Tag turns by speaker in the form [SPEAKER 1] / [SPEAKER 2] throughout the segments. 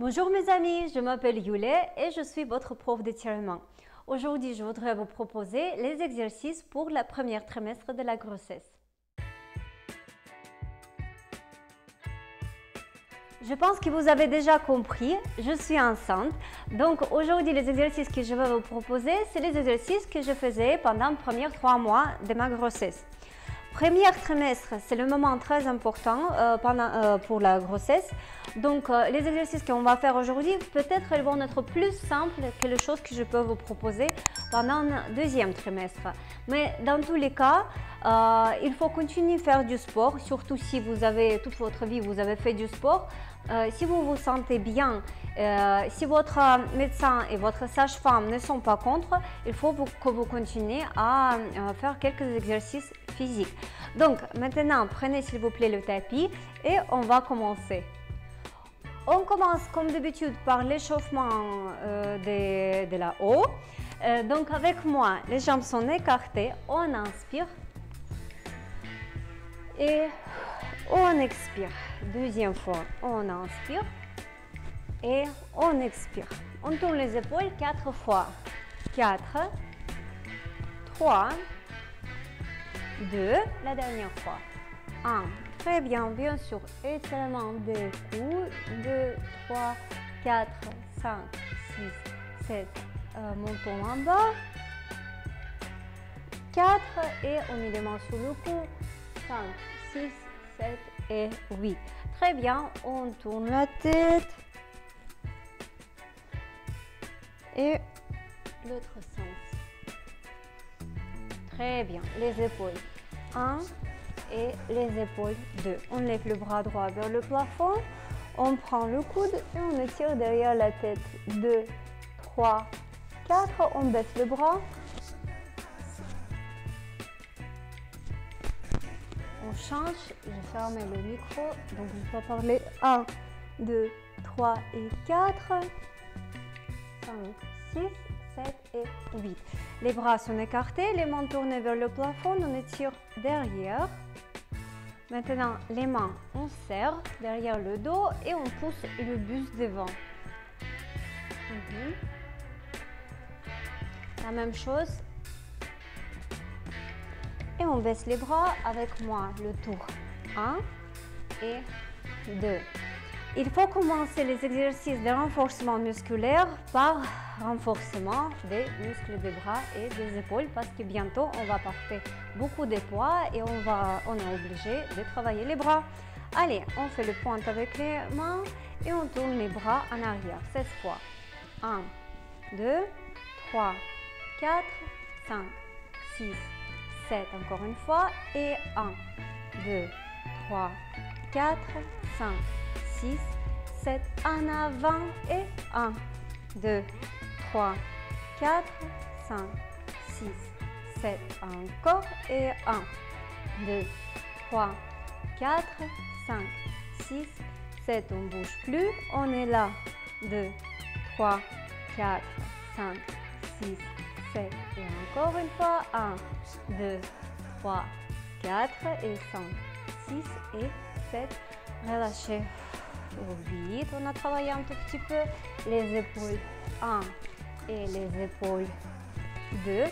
[SPEAKER 1] Bonjour mes amis, je m'appelle Yule et je suis votre prof d'étirement. Aujourd'hui, je voudrais vous proposer les exercices pour le premier trimestre de la grossesse. Je pense que vous avez déjà compris, je suis enceinte. Donc aujourd'hui, les exercices que je vais vous proposer, c'est les exercices que je faisais pendant les premiers 3 mois de ma grossesse. Premier trimestre, c'est le moment très important pour la grossesse. Donc, les exercices qu'on va faire aujourd'hui, peut-être ils vont être plus simples que les choses que je peux vous proposer pendant le deuxième trimestre. Mais dans tous les cas, il faut continuer à faire du sport, surtout si vous avez toute votre vie, vous avez fait du sport. Si vous vous sentez bien, si votre médecin et votre sage-femme ne sont pas contre, il faut que vous continuiez à faire quelques exercices physiques. Donc maintenant, prenez s'il vous plaît le tapis et on va commencer. On commence comme d'habitude par l'échauffement de la haut. Donc avec moi, les jambes sont écartées, on inspire et on expire. Deuxième fois, on inspire et on expire. On tourne les épaules 4 fois. 4, 3, 2, la dernière fois. 1. Très bien, bien sûr. Étirement des coudes. 2, 3, 4, 5, 6, 7. Montons en bas. 4 et on met les mains sur le cou. 5, 6, 7 et 8. Très bien, on tourne la tête. Et l'autre sens. Très bien, les épaules 1 et les épaules 2. On lève le bras droit vers le plafond, on prend le coude et on étire derrière la tête. 2, 3, 4, on baisse le bras. On change, je ferme le micro, donc on va parler 1, 2, 3 et 4, 5, 6, 7 et 8. Les bras sont écartés, les mains tournées vers le plafond, on étire derrière. Maintenant, les mains, on serre derrière le dos et on pousse le buste devant. La même chose. Et on baisse les bras avec moi, le tour 1 et 2. Il faut commencer les exercices de renforcement musculaire par renforcement des muscles des bras et des épaules parce que bientôt on va porter beaucoup de poids et on est obligé de travailler les bras. Allez, on fait le point avec les mains et on tourne les bras en arrière 16 fois. 1, 2, 3, 4, 5, 6, 7, encore une fois, et 1, 2, 3, 4, 5, 6, 7, en avant, et 1, 2, 3, 4, 5, 6, 7, encore, et 1, 2, 3, 4, 5, 6, 7, on ne bouge plus, on est là, 2, 3, 4, 5, 6, 7 et encore une fois 1, 2, 3, 4 et 5, 6 et 7. Relâchez. 8, on a travaillé un tout petit peu les épaules 1 et les épaules 2.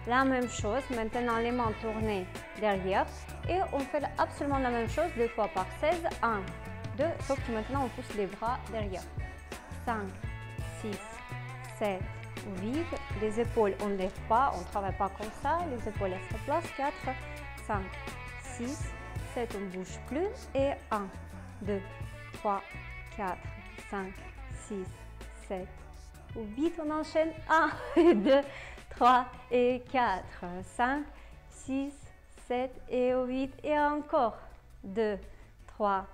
[SPEAKER 1] La même chose, maintenant les mains tournées derrière et on fait absolument la même chose 2 fois par 16. 1, 2, sauf que maintenant on pousse les bras derrière. 5, 6, 7, 8, les épaules on ne lève pas, on ne travaille pas comme ça, les épaules elles se placent, 4, 5, 6, 7, on ne bouge plus et 1, 2, 3, 4, 5, 6, 7, 8, on enchaîne 1, 2, 3 et 4, 5, 6, 7 et 8 et encore 2, 3,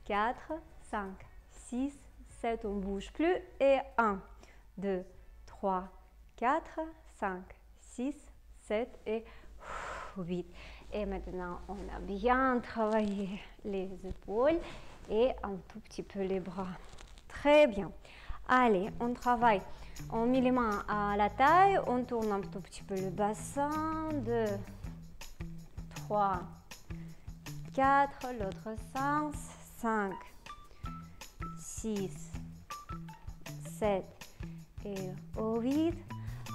[SPEAKER 1] 4, 5, 6, 7, on ne bouge plus et 1, 2, 3, 4, 5, 6, 7 et 8. Et maintenant, on a bien travaillé les épaules et un tout petit peu les bras. Très bien. Allez, on travaille. On met les mains à la taille, on tourne un tout petit peu le bassin. 2, 3, 4, l'autre sens. 5, 6, 7 et 8.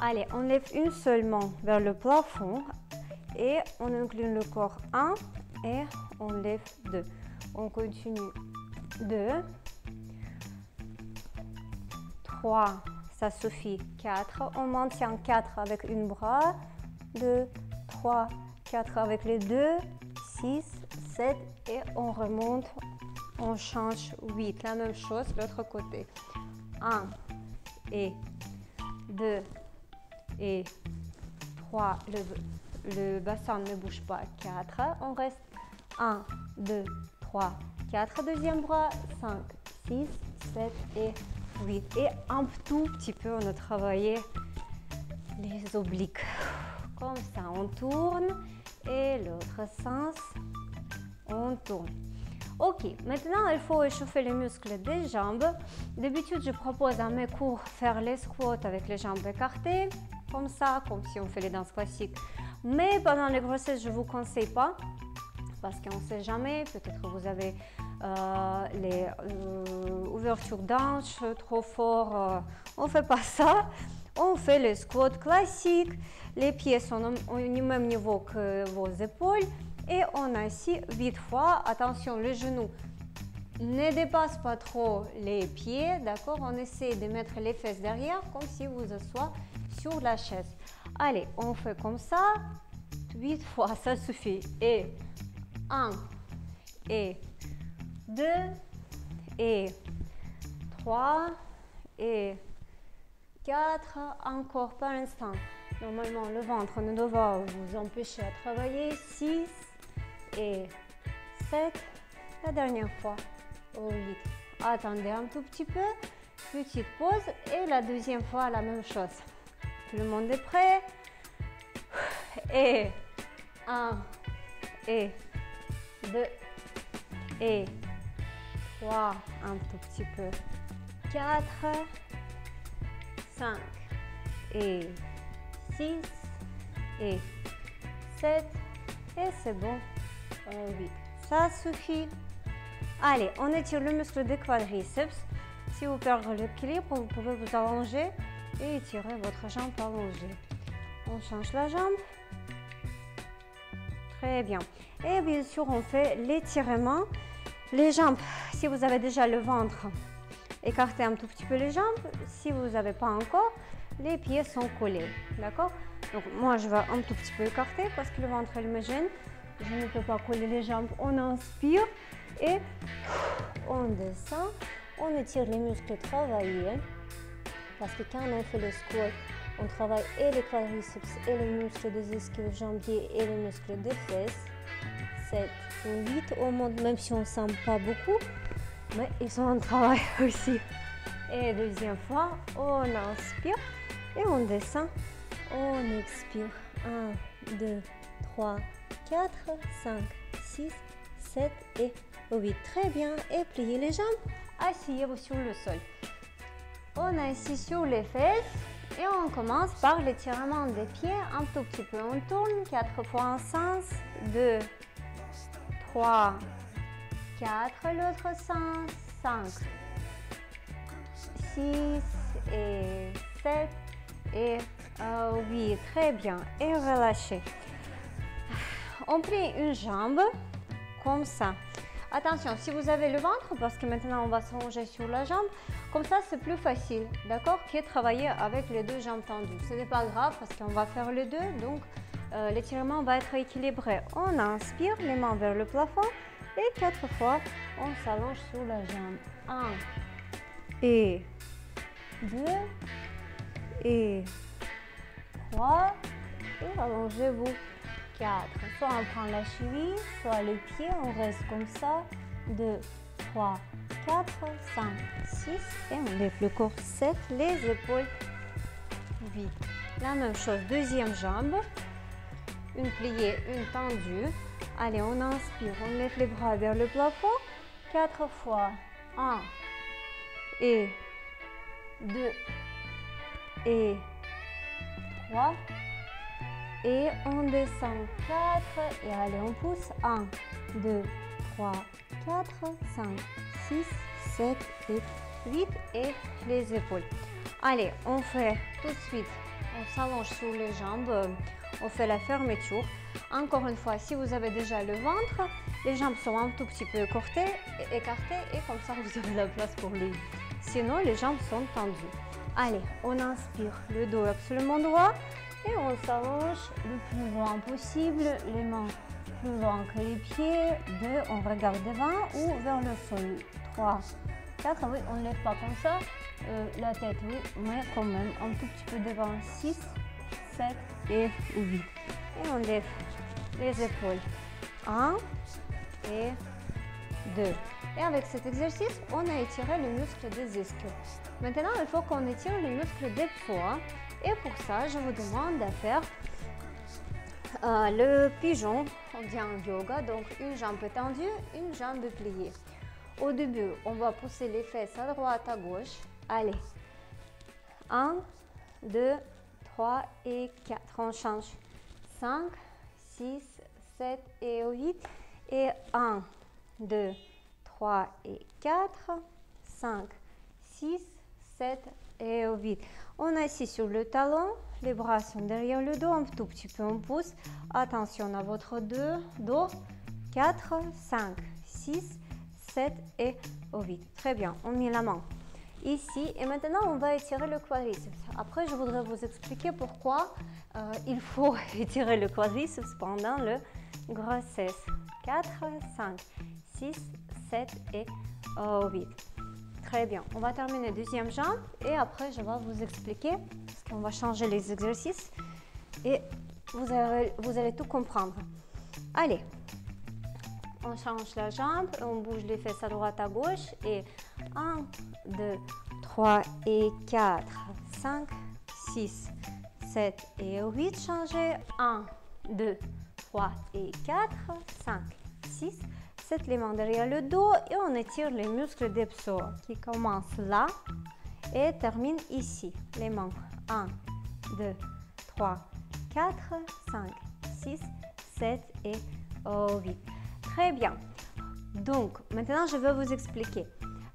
[SPEAKER 1] Allez, on lève une seule main vers le plafond et on incline le corps 1 et on lève 2. On continue 2, 3, ça suffit, 4, on maintient 4 avec une bras, 2, 3, 4 avec les deux, 6, 7 et on remonte, on change 8. La même chose, l'autre côté. 1 et 2 et 3, le bassin ne bouge pas, 4. On reste 1, 2, 3, 4. Deuxième bras, 5, 6, 7 et 8. Et un tout petit peu, on a travaillé les obliques. Comme ça, on tourne et l'autre sens, on tourne. Ok, maintenant il faut échauffer les muscles des jambes. D'habitude, je propose à mes cours faire les squats avec les jambes écartées, comme ça, comme si on fait les danses classiques. Mais pendant les grossesses, je ne vous conseille pas, parce qu'on ne sait jamais, peut-être que vous avez les ouvertures d'hanches trop fort, on ne fait pas ça. On fait les squats classiques, les pieds sont au même niveau que vos épaules et on assis 8 fois. Attention, le genou ne dépasse pas trop les pieds, d'accord? On essaie de mettre les fesses derrière comme si vous asseyez sur la chaise. Allez, on fait comme ça, 8 fois, ça suffit. Et 1, et 2, et 3, et 4, encore par instant. Normalement, le ventre ne doit pas vous empêcher à travailler. 6 et 7. La dernière fois, 8. Attendez un tout petit peu. Petite pause. Et la deuxième fois, la même chose. Tout le monde est prêt. Et 1, et 2, et 3. Un tout petit peu. 4. 5 et 6 et 7 et c'est bon, 8. Ça suffit. Allez, on étire le muscle des quadriceps. Si vous perdez l'équilibre, vous pouvez vous allonger et étirer votre jambe allongée. On change la jambe. Très bien. Et bien sûr, on fait l'étirement. Les jambes, si vous avez déjà le ventre, écartez un tout petit peu les jambes. Si vous n'avez pas encore, les pieds sont collés. D'accord? Donc, moi, je vais un tout petit peu écarter parce que le ventre, il me gêne. Je ne peux pas coller les jambes. On inspire et on descend. On étire les muscles travaillés. Parce que quand on fait le squat, on travaille et les quadriceps et les muscles des ischio-jambiers et les muscles des fesses. 7 ou 8 au monde, même si on ne sent pas beaucoup. Mais ils sont en travail aussi. Et deuxième fois, on inspire et on descend. On expire. 1, 2, 3, 4, 5, 6, 7 et 8. Très bien. Et pliez les jambes. Asseyez-vous sur le sol. On est assis sur les fesses. Et on commence par l'étirement des pieds. Un tout petit peu. On tourne 4 fois un sens. 2, 3, 4, l'autre sens, 5, 6 et 7 et 8. Très bien. Et relâchez. On plie une jambe comme ça. Attention, si vous avez le ventre, parce que maintenant on va s'allonger sur la jambe, comme ça c'est plus facile, d'accord, que travailler avec les deux jambes tendues. Ce n'est pas grave parce qu'on va faire les deux, donc l'étirement va être équilibré. On inspire, les mains vers le plafond et 4 fois on s'allonge sur la jambe. 1 et 2 et 3 et allongez-vous. 4. Soit on prend la cheville, soit les pieds, on reste comme ça. 2, 3, 4, 5, 6 et on lève le corps. 7, les épaules. 8. La même chose, deuxième jambe. Une pliée, une tendue. Allez, on inspire, on lève les bras vers le plafond. 4 fois. 1 et 2 et 3. Et on descend 4 et allez on pousse 1, 2, 3, 4, 5, 6, 7 et 8 et les épaules. Allez, on fait tout de suite, on s'allonge sur les jambes, on fait la fermeture. Encore une fois, si vous avez déjà le ventre, les jambes sont un tout petit peu écartées et comme ça vous avez la place pour lui. Sinon, les jambes sont tendues. Allez, on inspire, le dos est absolument droit et on s'allonge le plus loin possible, les mains plus loin que les pieds. 2, on regarde devant ou vers le sol. 3, 4, oui, on ne lève pas comme ça, la tête, oui, mais quand même un tout petit peu devant. 6, 7 et 8. Et on lève les épaules. 1 et 2. Et avec cet exercice, on a étiré le muscle des ischios. Maintenant, il faut qu'on étire le muscle des psoas. Et pour ça, je vous demande de faire le pigeon. On dit en yoga, donc une jambe tendue, une jambe pliée. Au début, on va pousser les fesses à droite, à gauche. Allez. 1, 2, 3 et 4. On change. 5, 6, 7 et 8. Et 1, 2, 3 et 4. 5, 6, 7 et 8. On est assis sur le talon. Les bras sont derrière le dos. Un tout petit peu, on pousse. Attention à votre dos. 4, 5, 6, 7 et 8. Très bien, on met la main ici et maintenant on va étirer le quadriceps. Après, je voudrais vous expliquer pourquoi il faut étirer le quadriceps pendant la grossesse. 4, 5, 6, 7 et 8. Très bien, on va terminer deuxième jambe et après je vais vous expliquer parce qu'on va changer les exercices et vous allez tout comprendre. Allez. On change la jambe, on bouge les fesses à droite, à gauche et 1, 2, 3 et 4, 5, 6, 7 et 8. Changez 1, 2, 3 et 4, 5, 6, 7. Les mains derrière le dos et on étire les muscles des psoas qui commencent là et terminent ici. Les mains 1, 2, 3, 4, 5, 6, 7 et 8. Très bien. Donc, maintenant, je vais vous expliquer.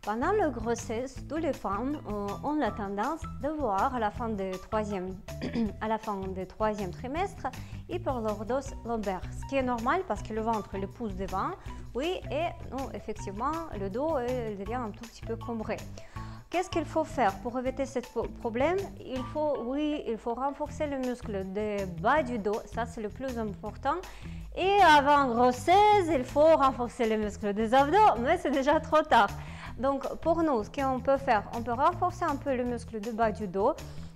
[SPEAKER 1] Pendant la grossesse, toutes les femmes ont la tendance de voir à la fin du troisième trimestre hyperlordose lombaire, ce qui est normal parce que le ventre le pousse devant, oui, et non, effectivement, le dos devient un tout petit peu cambré. Qu'est-ce qu'il faut faire pour éviter ce problème? Il faut renforcer le muscle du bas du dos, ça c'est le plus important. Et avant grossesse, il faut renforcer les muscles des abdos, mais c'est déjà trop tard. Donc pour nous, ce qu'on peut faire, on peut renforcer un peu le muscle du bas du dos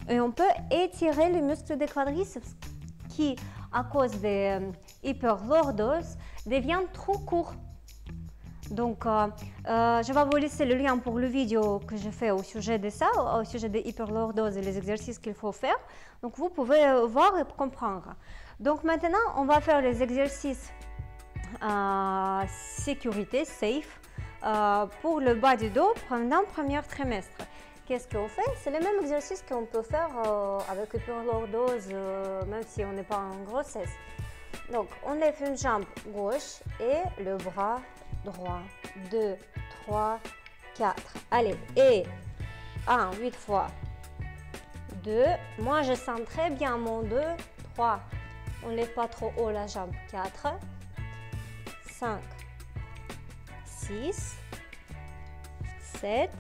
[SPEAKER 1] et on peut étirer le muscle des quadriceps qui, à cause des hyperlordoses, devient trop court. Donc, je vais vous laisser le lien pour le vidéo que je fais au sujet de ça, au sujet des hyperlordoses et les exercices qu'il faut faire. Donc, vous pouvez voir et comprendre. Donc, maintenant, on va faire les exercices sécurité, safe, pour le bas du dos pendant le premier trimestre. Qu'est-ce qu'on fait? C'est le même exercice qu'on peut faire avec hyperlordose, même si on n'est pas en grossesse. Donc, on lève une jambe gauche et le bras droit. 2, 3, 4. Allez, et 1, 8 fois. 2. Moi, je sens très bien mon 2. 3. On ne lève pas trop haut la jambe. 4. 5. 6. 7.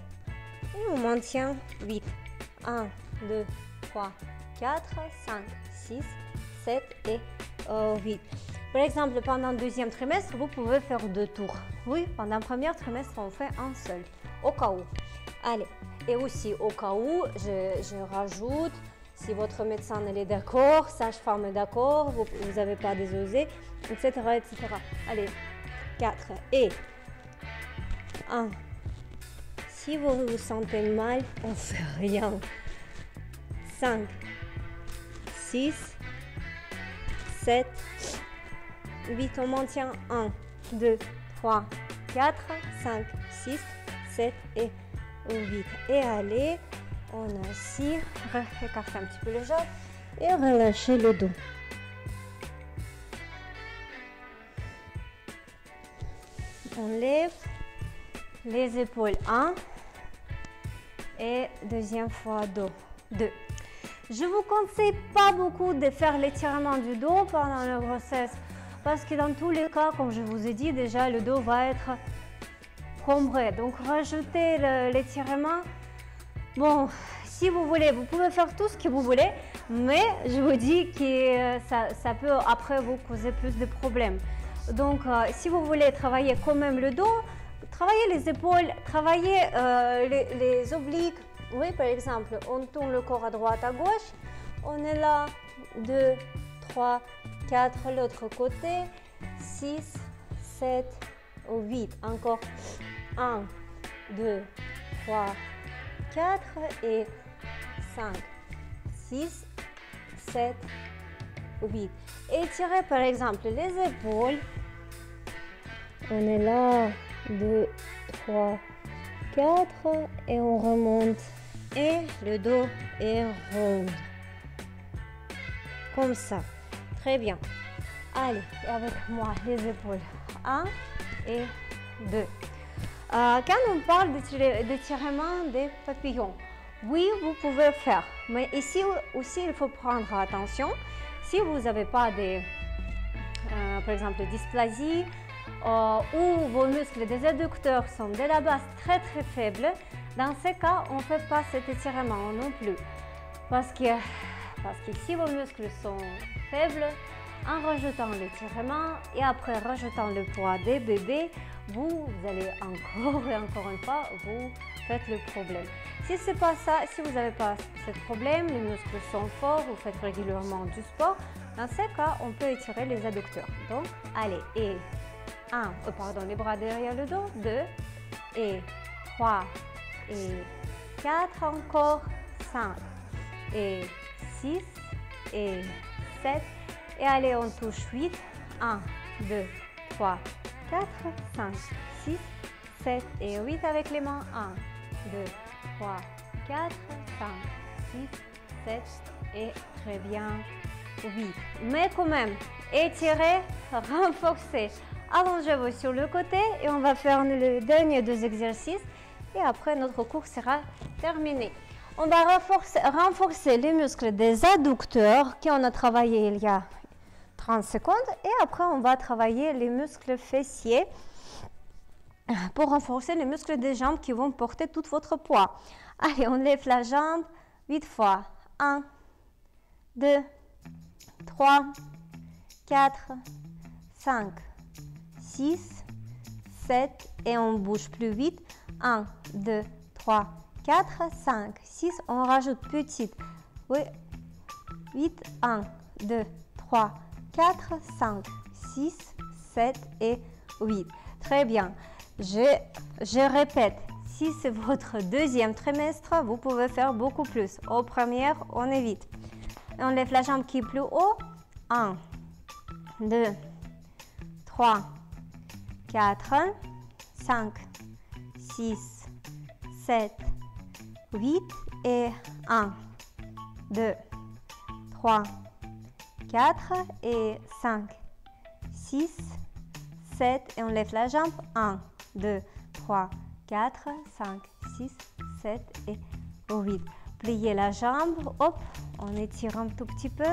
[SPEAKER 1] Et on maintient 8. 1, 2, 3, 4, 5, 6, 7 et 8. Par exemple, pendant le deuxième trimestre, vous pouvez faire 2 tours. Oui, pendant le premier trimestre, on fait un seul, au cas où. Allez, et aussi au cas où, je rajoute, si votre médecin est d'accord, sage-femme est d'accord, vous n'avez pas des osées, etc., etc. Allez, 4 et 1. Si vous vous sentez mal, on ne fait rien. 5, 6, 7, 8, on maintient 1, 2, 3, 4, 5, 6, 7 et 8. Et allez, on assis, écartez un petit peu les jambes et relâchez le dos. On lève les épaules 1, et deuxième fois dos, 2. Je ne vous conseille pas beaucoup de faire l'étirement du dos pendant la grossesse parce que dans tous les cas, comme je vous ai dit déjà, le dos va être cambré. Donc rajoutez l'étirement. Bon, si vous voulez, vous pouvez faire tout ce que vous voulez, mais je vous dis que ça peut après vous causer plus de problèmes. Donc si vous voulez travailler quand même le dos, travaillez les épaules, travaillez les obliques. Oui, par exemple, on tourne le corps à droite, à gauche. On est là, 2, 3, 4, l'autre côté, 6, 7, 8. Encore 1, 2, 3, 4 et 5, 6, 7, 8. Étirez par exemple les épaules. On est là, 2, 3, 4 et on remonte. Et le dos est rond. Comme ça. Très bien. Allez, avec moi, les épaules. 1 et 2. Quand on parle d'étirement des papillons, oui, vous pouvez faire. Mais ici aussi, il faut prendre attention. Si vous n'avez pas par exemple, dysplasie ou vos muscles des adducteurs sont de la base très faibles, dans ces cas, on ne fait pas cet étirement non plus. Parce que si vos muscles sont faibles, en rajoutant l'étirement et après rajoutant le poids des bébés, vous allez encore et encore une fois, vous faites le problème. Si c'est pas ça, si vous n'avez pas ce problème, les muscles sont forts, vous faites régulièrement du sport, dans ces cas, on peut étirer les adducteurs. Donc, allez, et 1, les bras derrière le dos, 2, et 3, et 4 encore, 5, et 6, et 7, et allez, on touche 8, 1, 2, 3, 4, 5, 6, 7 et 8 avec les mains, 1, 2, 3, 4, 5, 6, 7 et très bien, 8. Mais quand même, étirez, renforcez. Allongez-vous sur le côté et on va faire les derniers 2 exercices et après notre cours sera terminé. On va renforcer les muscles des adducteurs qu'on a travaillé il y a 30 secondes et après on va travailler les muscles fessiers pour renforcer les muscles des jambes qui vont porter tout votre poids. Allez, on lève la jambe 8 fois. 1, 2, 3, 4, 5, 6, 7 et on bouge plus vite. 1, 2, 3, 4, 5, 6. On rajoute petite. Oui. 8, 1, 2, 3, 4, 5, 6, 7 et 8. Très bien. Je répète, si c'est votre deuxième trimestre, vous pouvez faire beaucoup plus. Au premier, on évite. On lève la jambe qui est plus haut. 1, 2, 3, 4, 5, 6, 7, 8 et 1, 2, 3, 4 et 5, 6, 7 et on lève la jambe. 1, 2, 3, 4, 5, 6, 7 et 8. Pliez la jambe, hop, on étire un tout petit peu.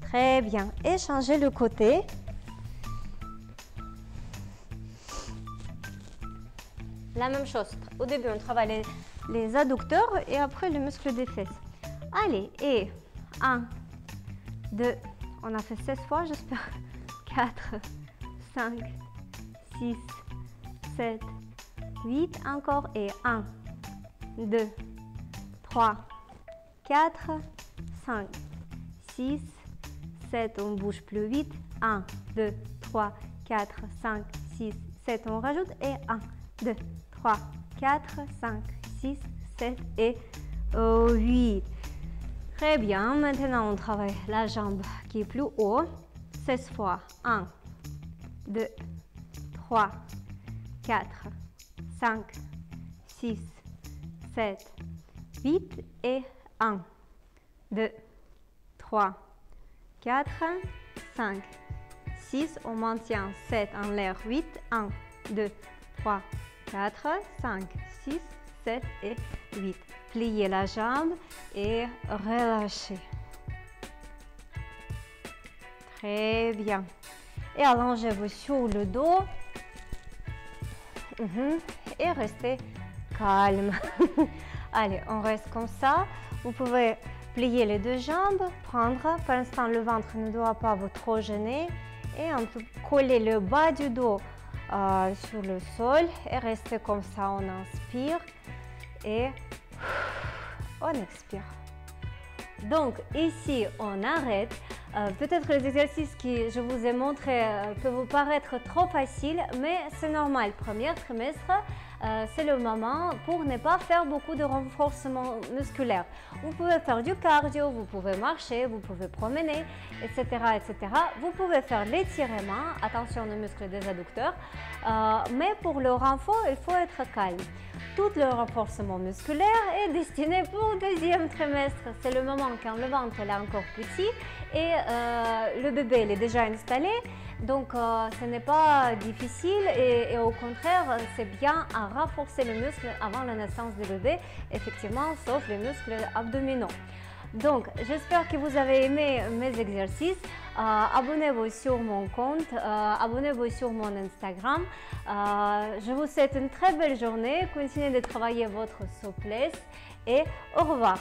[SPEAKER 1] Très bien. Et changez le côté. La même chose. Au début, on travaille les adducteurs et après les muscles des fesses. Allez, et 1, 2, on a fait 16 fois, j'espère. 4, 5, 6, 7, 8, encore. Et 1, 2, 3, 4, 5, 6, 7, on bouge plus vite. 1, 2, 3, 4, 5, 6, 7, on rajoute. Et 1, 2, 3, 4, 5, 6, 7 et 8. Très bien. Maintenant, on travaille la jambe qui est plus haut. 16 fois. 1, 2, 3, 4, 5, 6, 7, 8 et 1, 2, 3, 4, 5, 6. On maintient 7 en l'air. 8. 1, 2, 3, 4, 5, 6, 7 et 8. Pliez la jambe et relâchez. Très bien. Et allongez-vous sur le dos. Et restez calme. Allez, on reste comme ça. Vous pouvez plier les deux jambes, prendre. Pour l'instant, le ventre ne doit pas vous trop gêner. Et on peut coller le bas du dos sur le sol et rester comme ça. On inspire et on expire. Donc ici, on arrête. Peut-être les exercices que je vous ai montrés peuvent vous paraître trop faciles, mais c'est normal. Premier trimestre, c'est le moment pour ne pas faire beaucoup de renforcement musculaire. Vous pouvez faire du cardio, vous pouvez marcher, vous pouvez promener, etc. etc. Vous pouvez faire l'étirement, attention aux muscles des adducteurs, mais pour le renfort, il faut être calme. Tout le renforcement musculaire est destiné pour le deuxième trimestre. C'est le moment quand le ventre est encore petit et le bébé il est déjà installé. Donc ce n'est pas difficile et au contraire, c'est bien à renforcer le muscle avant la naissance du bébé, effectivement, sauf les muscles abdominaux. Donc, j'espère que vous avez aimé mes exercices. Abonnez-vous sur mon compte, abonnez-vous sur mon Instagram. Je vous souhaite une très belle journée. Continuez de travailler votre souplesse et au revoir.